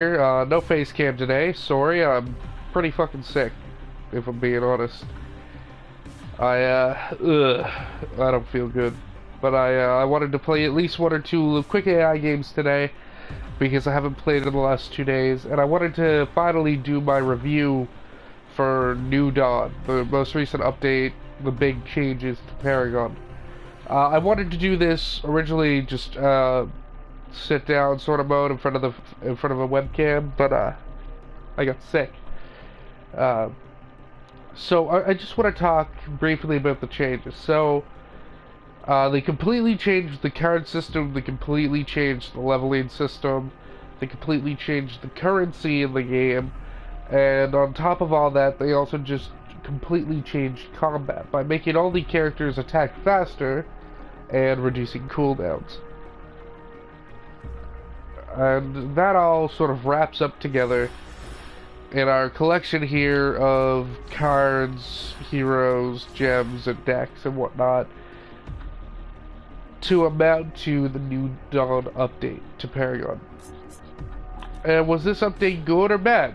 No face cam today. Sorry, I'm pretty fucking sick, if I'm being honest. I don't feel good. But I wanted to play at least one or two quick AI games today because I haven't played in the last 2 days, and I wanted to finally do my review for New Dawn, the most recent update, the big changes to Paragon. I wanted to do this originally just sit down sort of mode in front of a webcam, but I got sick. Uh, so I just want to talk briefly about the changes. So they completely changed the card system. They completely changed the leveling system. They completely changed the currency in the game. And on top of all that, they also just completely changed combat by making all the characters attack faster and reducing cooldowns. And that all sort of wraps up together in our collection here of cards, heroes, gems, and decks and whatnot to amount to the New Dawn update to Paragon. And was this update good or bad?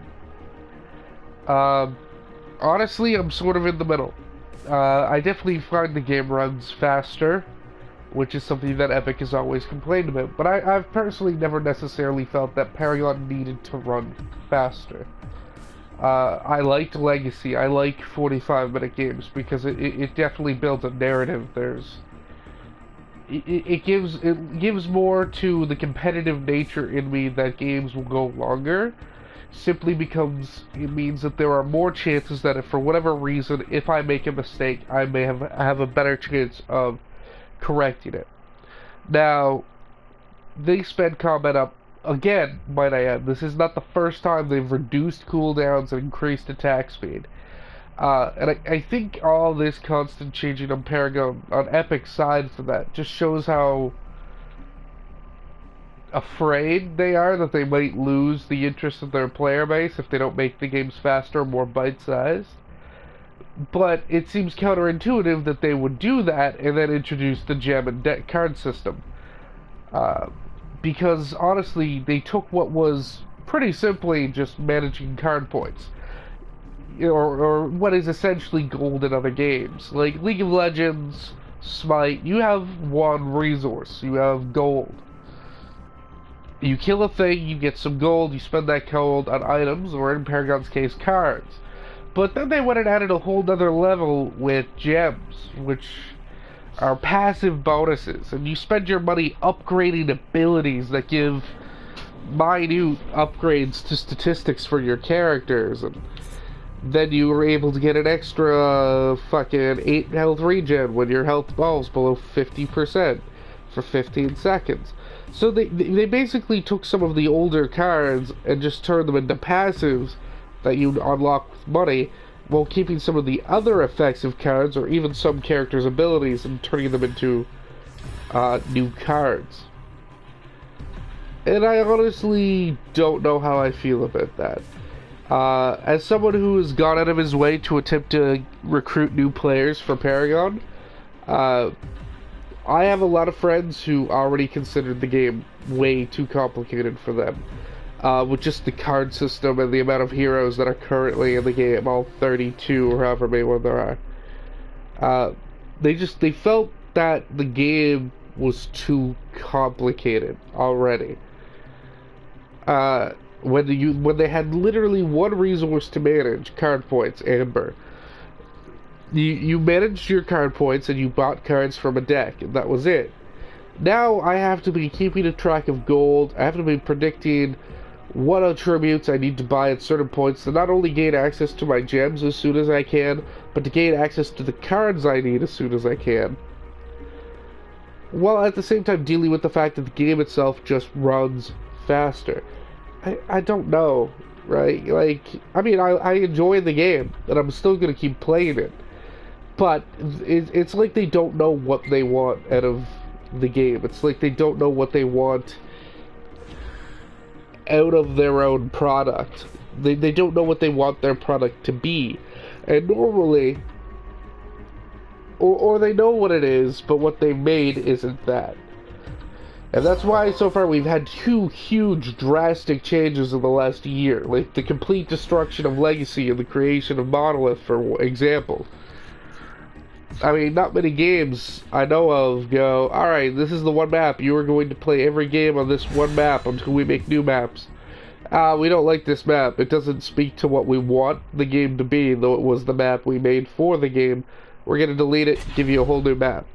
Honestly, I'm sort of in the middle. I definitely find the game runs faster, which is something that Epic has always complained about. But I've personally never necessarily felt that Paragon needed to run faster. I liked Legacy. I like 45-minute games because it definitely builds a narrative. It gives more to the competitive nature in me that games will go longer, simply because it means that there are more chances that if for whatever reason, if I make a mistake, I may have a better chance of correcting it. Now, they sped combat up again, might I add. This is not the first time they've reduced cooldowns and increased attack speed. And I think all this constant changing on Paragon, on Epic's side for that, just shows how afraid they are that they might lose the interest of their player base if they don't make the games faster, more bite-sized. But it seems counterintuitive that they would do that and then introduce the gem and deck card system. Because honestly, they took what was pretty simply just managing card points, or what is essentially gold in other games. Like League of Legends, Smite, you have one resource, you have gold. You kill a thing, you get some gold, you spend that gold on items, or in Paragon's case, cards. But then they went and added a whole other level with gems, which are passive bonuses, and you spend your money upgrading abilities that give minute upgrades to statistics for your characters, and then you were able to get an extra fucking 8 health regen when your health falls below 50% for 15 seconds. So they basically took some of the older cards and just turned them into passives that you unlock with money, while keeping some of the other effects of cards, or even some characters' abilities, and turning them into new cards. And I honestly don't know how I feel about that. As someone who has gone out of his way to attempt to recruit new players for Paragon, I have a lot of friends who already considered the game way too complicated for them. With just the card system and the amount of heroes that are currently in the game, all 32 or however many more there are. They felt that the game was too complicated already. When they had literally one resource to manage, card points, Amber. You managed your card points and you bought cards from a deck, and that was it. Now I have to be keeping a track of gold. I have to be predicting what attributes I need to buy at certain points to not only gain access to my gems as soon as I can, but to gain access to the cards I need as soon as I can. While at the same time dealing with the fact that the game itself just runs faster. I don't know, right? Like, I mean, I enjoy the game, and I'm still going to keep playing it. But it's like they don't know what they want out of the game. It's like they don't know what they want out of their own product. They don't know what they want their product to be. And normally, or they know what it is, but what they made isn't that. And that's why so far we've had two huge drastic changes in the last year. Like the complete destruction of Legacy and the creation of Monolith, for example. I mean, not many games I know of go, alright, this is the one map. You are going to play every game on this one map until we make new maps. We don't like this map. It doesn't speak to what we want the game to be, though it was the map we made for the game. We're going to delete it, give you a whole new map.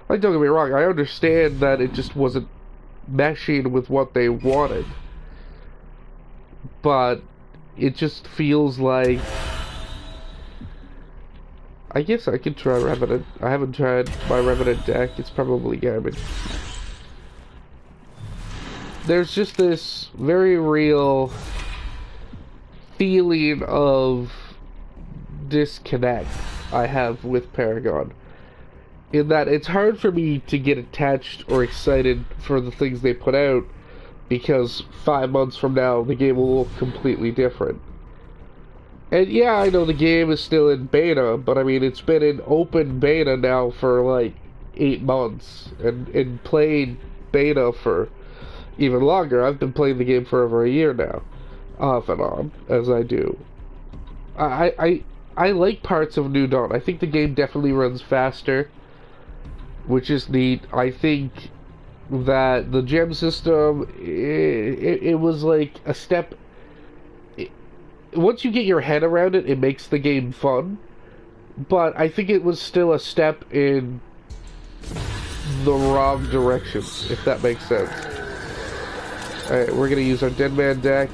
Like, don't get me wrong, I understand that it just wasn't meshing with what they wanted. But it just feels like... I guess I could try Revenant. I haven't tried my Revenant deck. It's probably garbage. There's just this very real feeling of disconnect I have with Paragon. In that it's hard for me to get attached or excited for the things they put out because 5 months from now the game will look completely different. And yeah, I know the game is still in beta, but I mean it's been in open beta now for like 8 months and played beta for even longer. I've been playing the game for over a year now, off and on, as I do. I like parts of New Dawn. I think the game definitely runs faster, which is neat. I think that the gem system, it was like a step. Once you get your head around it, it makes the game fun. But I think it was still a step in the wrong direction, if that makes sense. Alright, we're gonna use our Dead Man deck,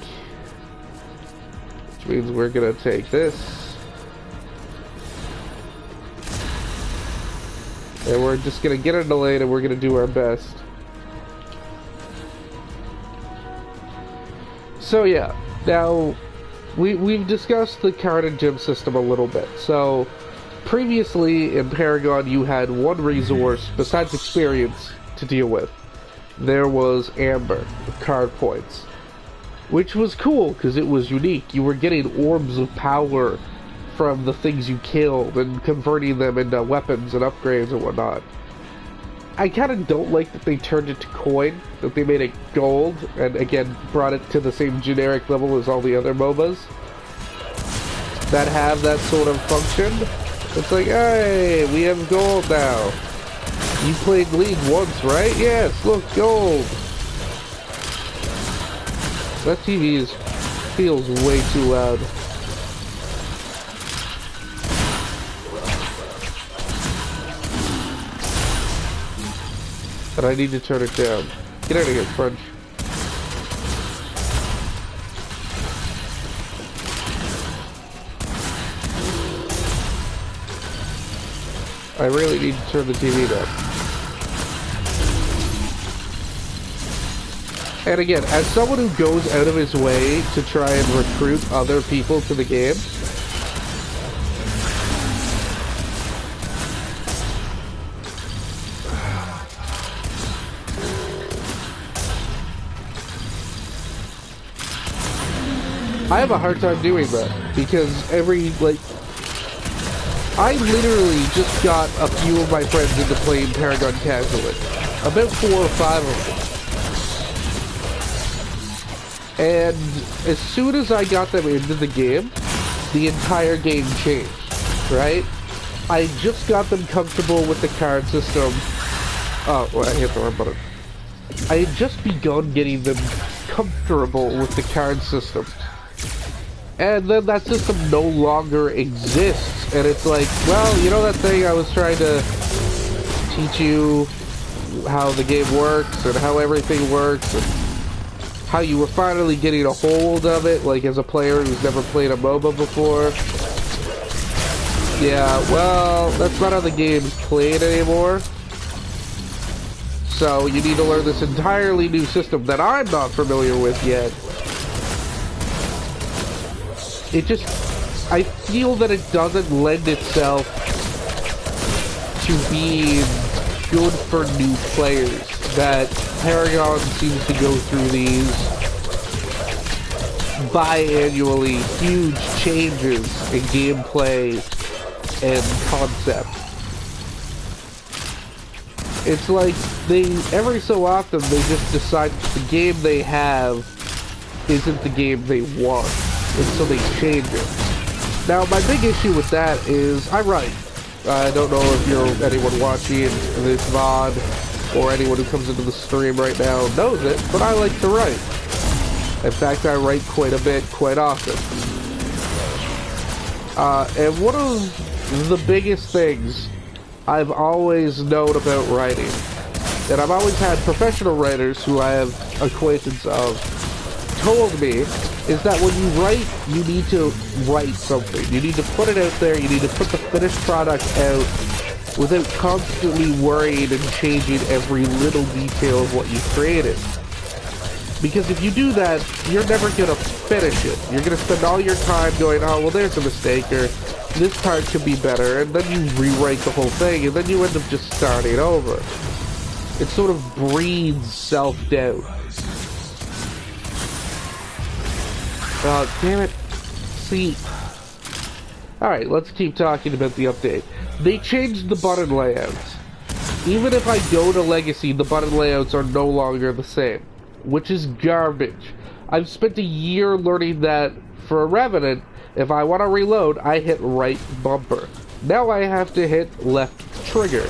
which means we're gonna take this. And we're just gonna get in the lane and we're gonna do our best. So yeah, now we've discussed the card and gem system a little bit. So previously in Paragon you had one resource besides experience to deal with. There was Amber, card points, which was cool because it was unique. You were getting orbs of power from the things you killed and converting them into weapons and upgrades and whatnot. I kind of don't like that they turned it to coin, that they made it gold, and again brought it to the same generic level as all the other MOBAs that have that sort of function. It's like, hey, we have gold now. You played League once, right? Yes, look, gold. That TV feels way too loud. But I need to turn it down. Get out of here, Crunch. I really need to turn the TV down. And again, as someone who goes out of his way to try and recruit other people to the game, I have a hard time doing that, because I literally just got a few of my friends into playing Paragon casually. About 4 or 5 of them. And as soon as I got them into the game, the entire game changed, right? I just got them comfortable with the card system. Oh, well, I hit the wrong button. I had just begun getting them comfortable with the card system. And then that system no longer exists. And it's like, well, you know that thing I was trying to teach you how the game works and how everything works and how you were finally getting a hold of it, like as a player who's never played a MOBA before. Yeah, well, that's not how the game's played anymore. So you need to learn this entirely new system that I'm not familiar with yet. It just, I feel that it doesn't lend itself to being good for new players. That Paragon seems to go through these biannually huge changes in gameplay and concept. It's like every so often they just decide the game they have isn't the game they want, and so they change it. Now, my big issue with that is I write. I don't know if anyone watching this VOD or anyone who comes into the stream right now knows it, but I like to write. In fact, I write quite a bit, quite often. And one of the biggest things I've always known about writing, and I've always had professional writers who I have acquaintance of told me, is that when you write, you need to write something. You need to put it out there, you need to put the finished product out without constantly worrying and changing every little detail of what you created. Because if you do that, you're never going to finish it. You're going to spend all your time going, oh, well, there's a mistake, or this part could be better, and then you rewrite the whole thing, and then you end up just starting over. It sort of breeds self-doubt. Oh, damn it. See. Alright, let's keep talking about the update. They changed the button layouts. Even if I go to Legacy, the button layouts are no longer the same, which is garbage. I've spent a year learning that for a Revenant, if I want to reload, I hit right bumper. Now I have to hit left trigger.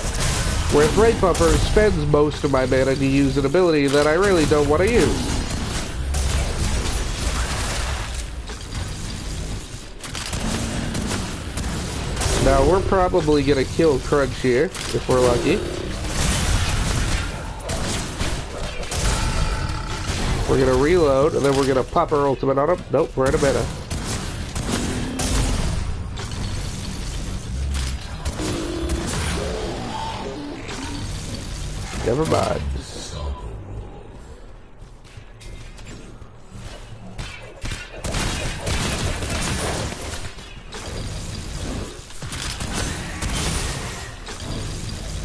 Whereas right bumper spends most of my mana to use an ability that I really don't want to use. Now we're probably gonna kill Crunch here, if we're lucky. We're gonna reload, and then we're gonna pop our ultimate on him. Nope, we're in a meta. Never mind.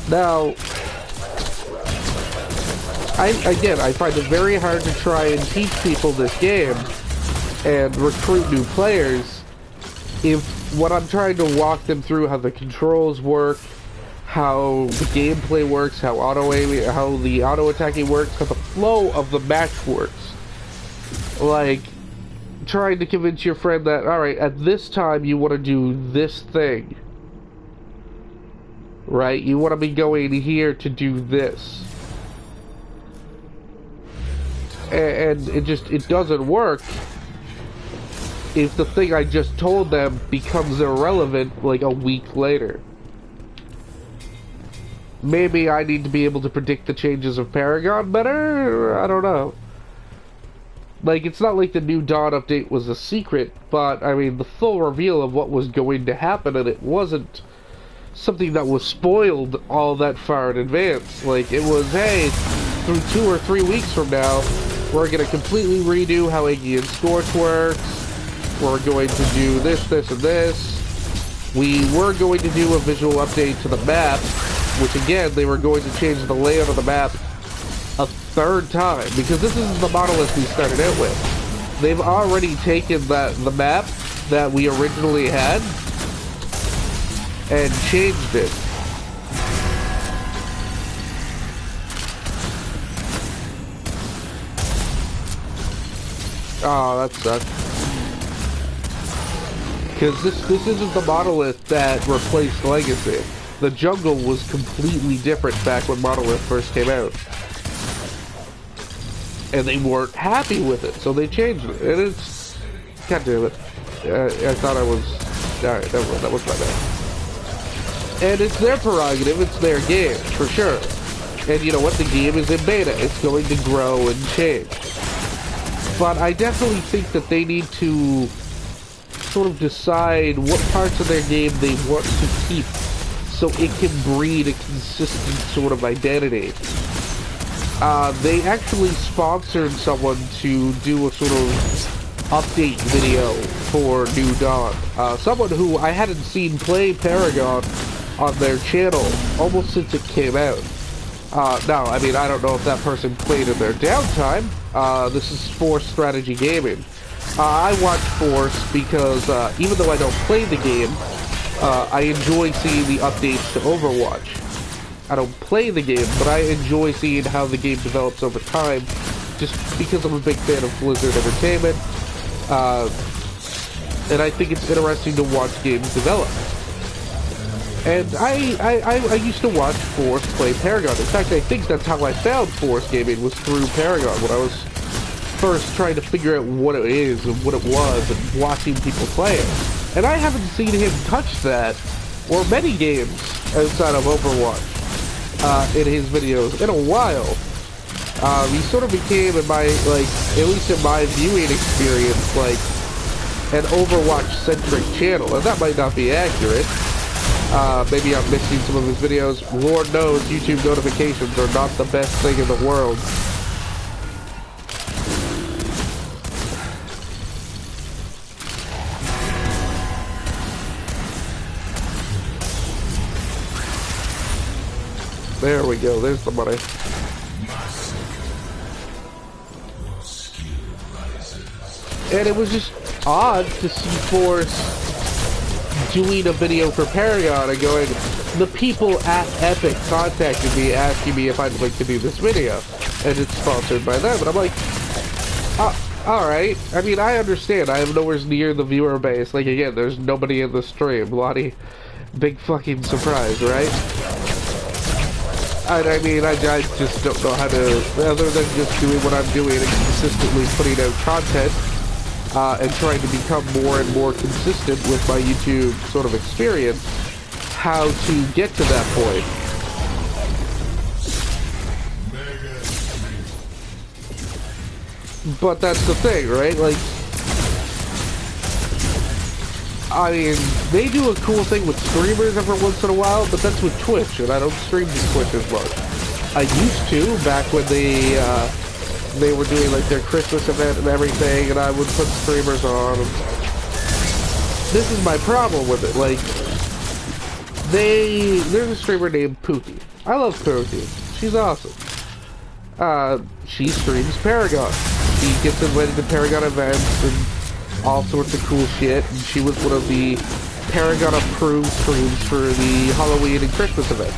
Now, I find it very hard to try and teach people this game and recruit new players if when I'm trying to walk them through how the controls work, how the gameplay works, how the auto attacking works, how the flow of the match works. Like, trying to convince your friend that, alright, at this time you want to do this thing. Right? You want to be going here to do this. And it doesn't work if the thing I just told them becomes irrelevant like a week later. Maybe I need to be able to predict the changes of Paragon better? I don't know. Like, it's not like the new Dawn update was a secret, but, I mean, the full reveal of what was going to happen, and it wasn't something that was spoiled all that far in advance. Like, it was, hey, through 2 or 3 weeks from now, we're going to completely redo how Iggy and Scorch works. We're going to do this, this, and this. We were going to do a visual update to the map, which again, they were going to change the layout of the map a third time, because this is the monolith we started out with. They've already taken the map that we originally had and changed it. Oh, that sucks. Because this isn't the monolith that replaced Legacy. The jungle was completely different back when Monolith first came out. And they weren't happy with it, so they changed it. And it's... God damn it. I thought I was... Alright, that was my bad. And it's their prerogative, it's their game, for sure. And you know what? The game is in beta. It's going to grow and change. But I definitely think that they need to sort of decide what parts of their game they want to keep so it can breed a consistent sort of identity. They actually sponsored someone to do a sort of update video for New Dawn. Someone who I hadn't seen play Paragon on their channel almost since it came out. Now, I mean, I don't know if that person played in their downtime. This is Force Strategy Gaming. I watch Force because even though I don't play the game, I enjoy seeing the updates to Overwatch. I don't play the game, but I enjoy seeing how the game develops over time, just because I'm a big fan of Blizzard Entertainment, and I think it's interesting to watch games develop. And I used to watch Force play Paragon. In fact, I think that's how I found Force Gaming, was through Paragon, when I was first trying to figure out what it is and what it was, and watching people play it. And I haven't seen him touch that, or many games outside of Overwatch, in his videos in a while. He sort of became, in my, like, at least in my viewing experience, like, an Overwatch-centric channel. And that might not be accurate. Maybe I'm missing some of his videos. Lord knows YouTube notifications are not the best thing in the world. There we go, there's the money. And it was just odd to see Force doing a video for Paragon and going, the people at Epic contacted me asking me if I'd like to do this video, and it's sponsored by them. And I'm like, alright. I mean, I understand. I am nowhere near the viewer base. Like, again, there's nobody in the stream. Lottie, big fucking surprise, right? And I mean, I just don't know how to, other than just doing what I'm doing and consistently putting out content, and trying to become more and more consistent with my YouTube sort of experience, how to get to that point. But that's the thing, right? Like, I mean, they do a cool thing with streamers every once in a while, but that's with Twitch, and I don't stream to Twitch as much. I used to, back when they were doing like their Christmas event and everything, and I would put streamers on. This is my problem with it. Like, there's a streamer named Pookie. I love Pookie. She's awesome. She streams Paragon. She gets invited to Paragon events and all sorts of cool shit. And she was one of the Paragon approved streams for the Halloween and Christmas events.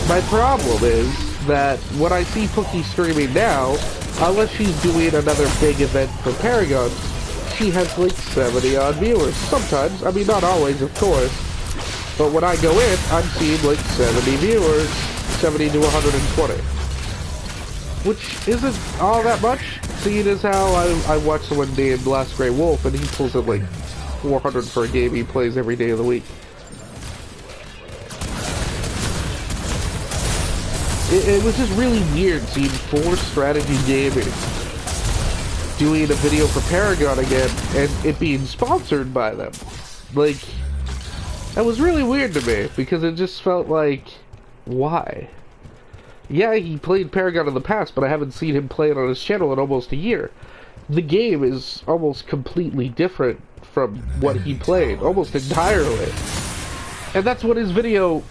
My problem is that when I see Pookie streaming now, unless she's doing another big event for Paragon, she has like 70 odd viewers. Sometimes, I mean not always of course, but when I go in, I'm seeing like 70 viewers, 70 to 120. Which isn't all that much, seeing as how I watch someone named Last Grey Wolf and he pulls in like 400 for a game he plays every day of the week. It was just really weird seeing Force Strategy Gaming doing a video for Paragon again and it being sponsored by them. Like, that was really weird to me because it just felt like, why? Yeah, he played Paragon in the past, but I haven't seen him play it on his channel in almost a year. The game is almost completely different from what he played, almost entirely. And that's what his video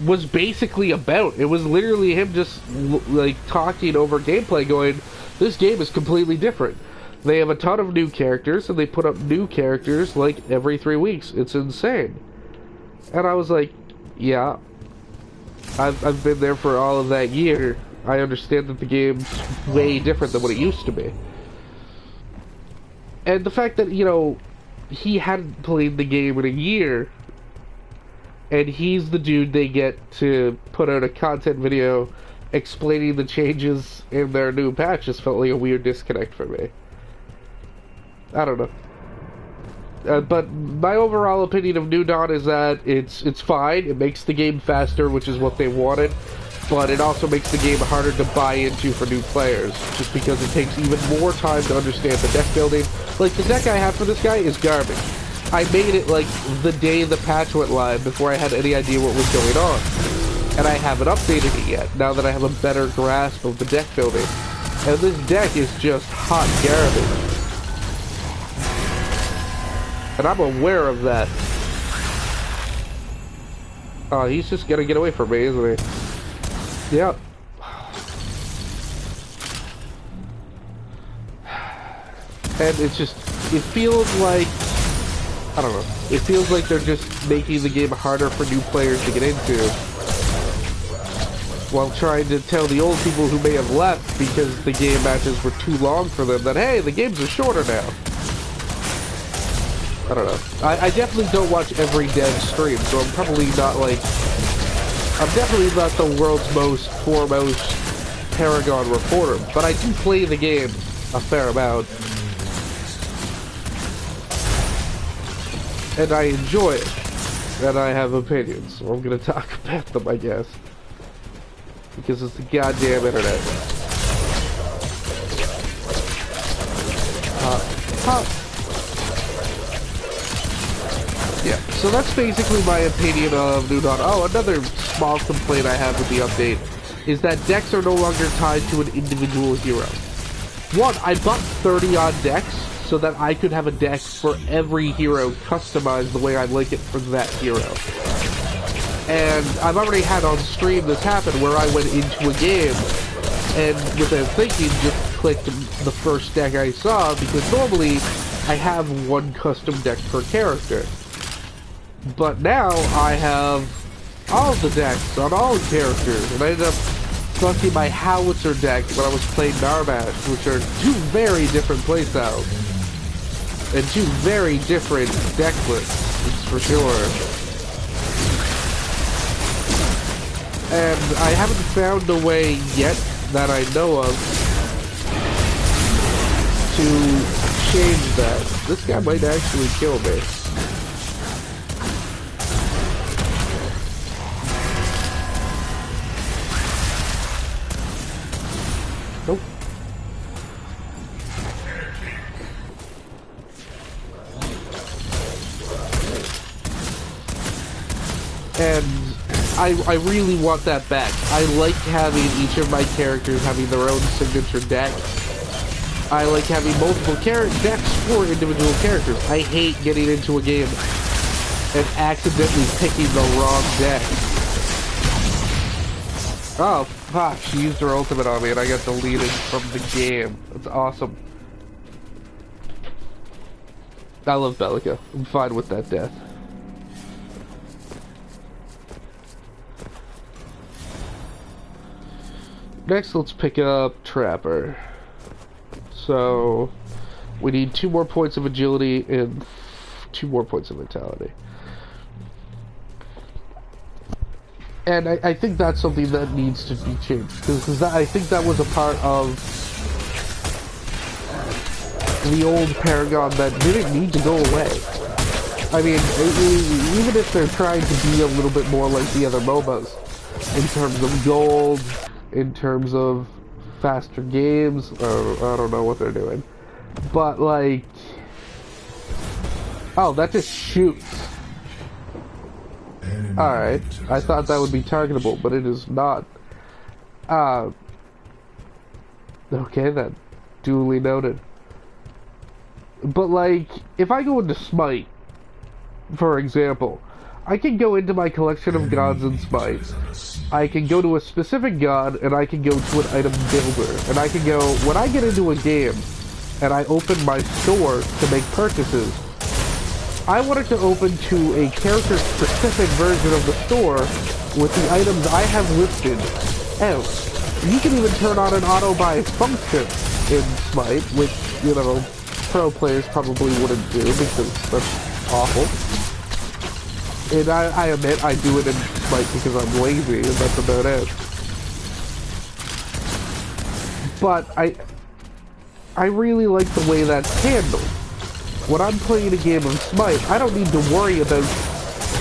was basically about. It was literally him just like talking over gameplay going, this game is completely different. They have a ton of new characters and they put up new characters like every 3 weeks. It's insane. And I was like, yeah, I've been there for all of that year. I understand that the game's way different than what it used to be. And the fact that, you know, he hadn't played the game in a year and he's the dude they get to put out a content video explaining the changes in their new patch just felt like a weird disconnect for me. I don't know. But my overall opinion of New Dawn is that it's fine. It makes the game faster, which is what they wanted. But it also makes the game harder to buy into for new players, just because it takes even more time to understand the deck building. Like, the deck I have for this guy is garbage. I made it like the day the patch went live before I had any idea what was going on. And I haven't updated it yet, now that I have a better grasp of the deck building. And this deck is just hot garbage. And I'm aware of that. Oh, he's just gonna get away from me, isn't he? Yep. And it's just, it feels like I don't know. It feels like they're just making the game harder for new players to get into, while trying to tell the old people who may have left because the game matches were too long for them that, hey, the games are shorter now. I don't know. I definitely don't watch every dev stream, so I'm probably not like... I'm definitely not the world's most foremost Paragon reporter, but I do play the game a fair amount. And I enjoy it. And I have opinions, so I'm gonna talk about them, I guess. Because it's the goddamn internet. Yeah, so that's basically my opinion of New Dawn. Oh, another small complaint I have with the update is that decks are no longer tied to an individual hero. One, I bought 30-odd decks so that I could have a deck for every hero customized the way I like it for that hero. And I've already had on stream this happen where I went into a game and without thinking just clicked the first deck I saw, because normally I have one custom deck per character. But now I have all the decks on all characters, and I ended up selecting my Howitzer deck when I was playing Narbash, which are two very different playstyles. And two very different deck lists, it's for sure. And I haven't found a way yet that I know of to change that. This guy might actually kill me. Nope. And I really want that back. I like having each of my characters having their own signature deck. I like having multiple decks for individual characters. I hate getting into a game and accidentally picking the wrong deck. Oh, fuck, she used her ultimate on me and I got deleted from the game. That's awesome. I love Bellica. I'm fine with that death. Next, let's pick up Trapper. So, we need 2 more points of agility and 2 more points of vitality. And I think that's something that needs to be changed, because I think that was a part of the old Paragon that didn't need to go away. I mean, even if they're trying to be a little bit more like the other MOBAs, in terms of gold, in terms of faster games, or I don't know what they're doing. But like, oh, that just shoots. Alright, I thought that would be targetable, but it is not. Okay then, duly noted. But like, if I go into Smite, for example, I can go into my collection of gods in Smite. I can go to a specific god, and I can go to an item builder. And I can go, when I get into a game, and I open my store to make purchases, I want it to open to a character-specific version of the store with the items I have listed out. You can even turn on an auto-buy function in Smite, which, you know, pro players probably wouldn't do, because that's awful. And I admit I do it in Smite because I'm lazy, and that's about it. But I really like the way that's handled. When I'm playing a game of Smite, I don't need to worry about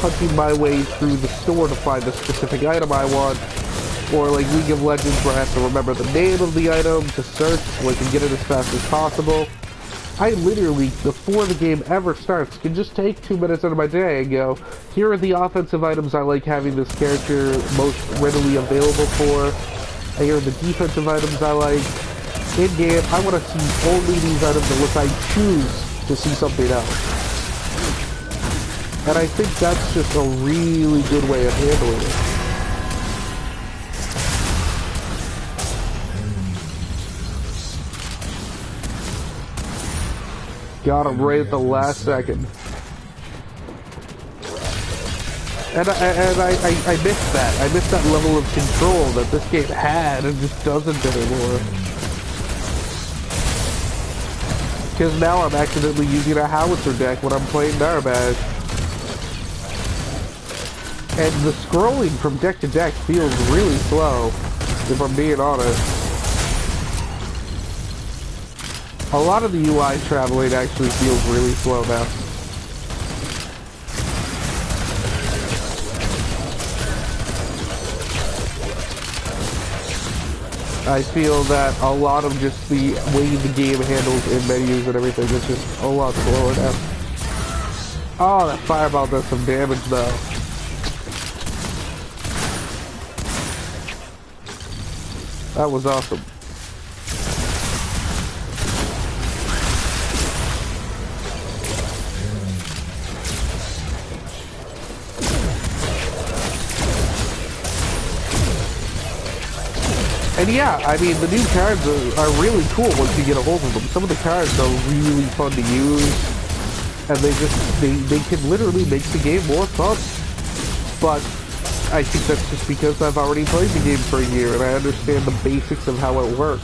hunting my way through the store to find the specific item I want, or like League of Legends where I have to remember the name of the item to search so I can get it as fast as possible. I literally, before the game ever starts, can just take 2 minutes out of my day and go, here are the offensive items I like having this character most readily available for. Here are the defensive items I like. In-game, I want to see only these items unless I choose to see something else. And I think that's just a really good way of handling it. Got him right at the last second. I missed that. I missed that level of control that this game had and just doesn't anymore. Because now I'm accidentally using a howitzer deck when I'm playing Narbash. And the scrolling from deck to deck feels really slow, if I'm being honest. A lot of the UI traveling actually feels really slow now. I feel that a lot of just the way the game handles in menus and everything is just a lot slower now. Oh, that fireball does some damage though. That was awesome. And yeah, I mean, the new cards are really cool once you get a hold of them. Some of the cards are really fun to use, and they can literally make the game more fun. But I think that's just because I've already played the game for a year, and I understand the basics of how it works.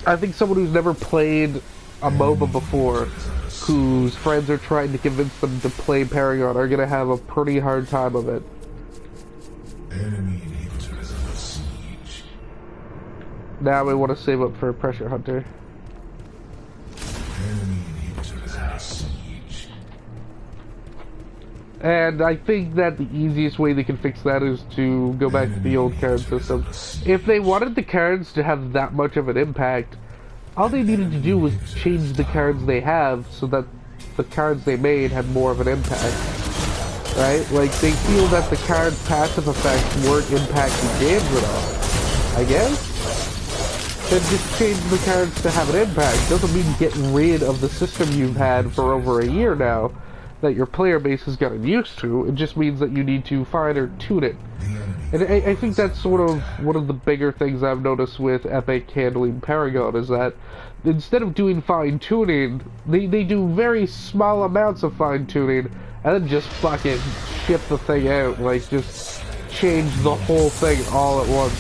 I think someone who's never played a MOBA before, whose friends are trying to convince them to play Paragon, are going to have a pretty hard time of it. Now we want to save up for a Pressure Hunter. And I think that the easiest way they can fix that is to go back to the old card system. If they wanted the cards to have that much of an impact, all they needed to do was change the cards they have so that the cards they made had more of an impact. Right? Like, they feel that the card's passive effects weren't impacting games at all. I guess? Then just change the cards to have an impact. Doesn't mean get rid of the system you've had for over a year now that your player base has gotten used to. It just means that you need to fine or tune it. And I think that's sort of one of the bigger things I've noticed with Epic handling Paragon, is that instead of doing fine-tuning, they do very small amounts of fine-tuning and then just fucking ship the thing out. Like, just change the whole thing all at once.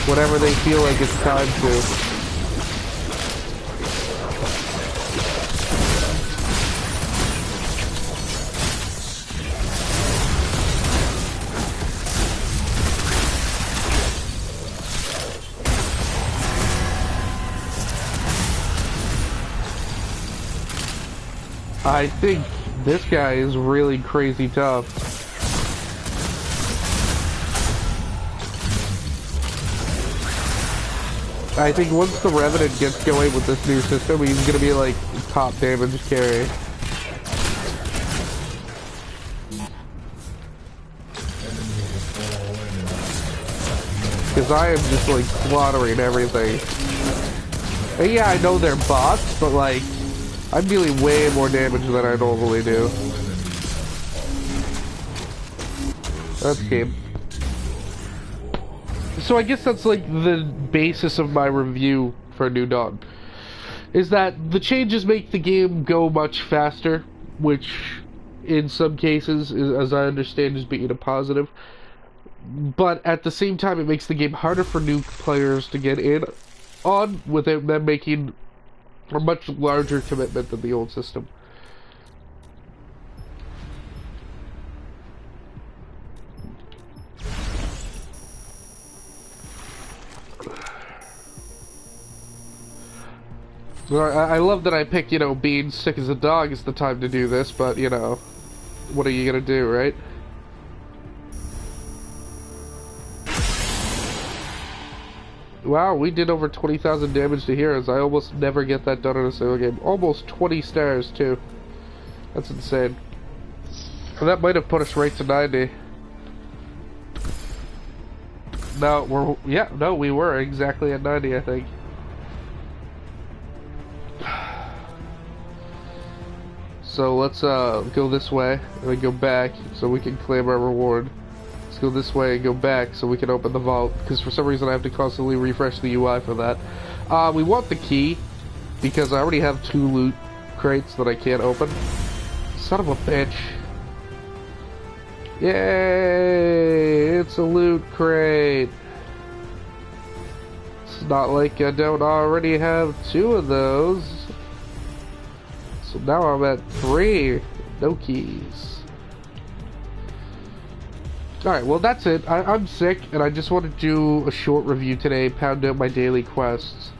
Whatever they feel like it's time to. I think this guy is really crazy tough. I think once the Revenant gets going with this new system, he's gonna be like top damage carry. Because I am just like slaughtering everything. And yeah, I know they're bots, but like, I'm dealing way more damage than I normally do. That's game. So I guess that's like the basis of my review for New Dawn, is that the changes make the game go much faster, which in some cases, as I understand, is being a positive. But at the same time, it makes the game harder for new players to get in on without them making a much larger commitment than the old system. I love that I pick, you know, being sick as a dog is the time to do this, but, you know, what are you gonna do, right? Wow, we did over 20,000 damage to heroes. I almost never get that done in a single game. Almost 20 stars, too. That's insane. And that might have put us right to 90. No, we were exactly at 90, I think. So let's go this way and then go back so we can claim our reward. Let's go this way and go back so we can open the vault, because for some reason I have to constantly refresh the UI for that. We want the key because I already have 2 loot crates that I can't open. Son of a bitch. Yay! It's a loot crate. It's not like I don't already have 2 of those. So now I'm at 3. No keys. Alright, well that's it. I'm sick, and I just want to do a short review today, pound out my daily quests.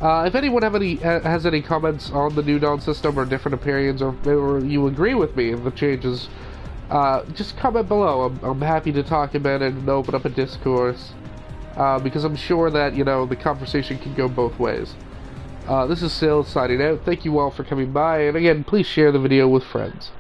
If anyone has any comments on the new dawn system or different opinions, or you agree with me in the changes, just comment below. I'm happy to talk about it and open up a discourse, because I'm sure that, you know, the conversation can go both ways. This is Sil signing out. Thank you all for coming by, and again, please share the video with friends.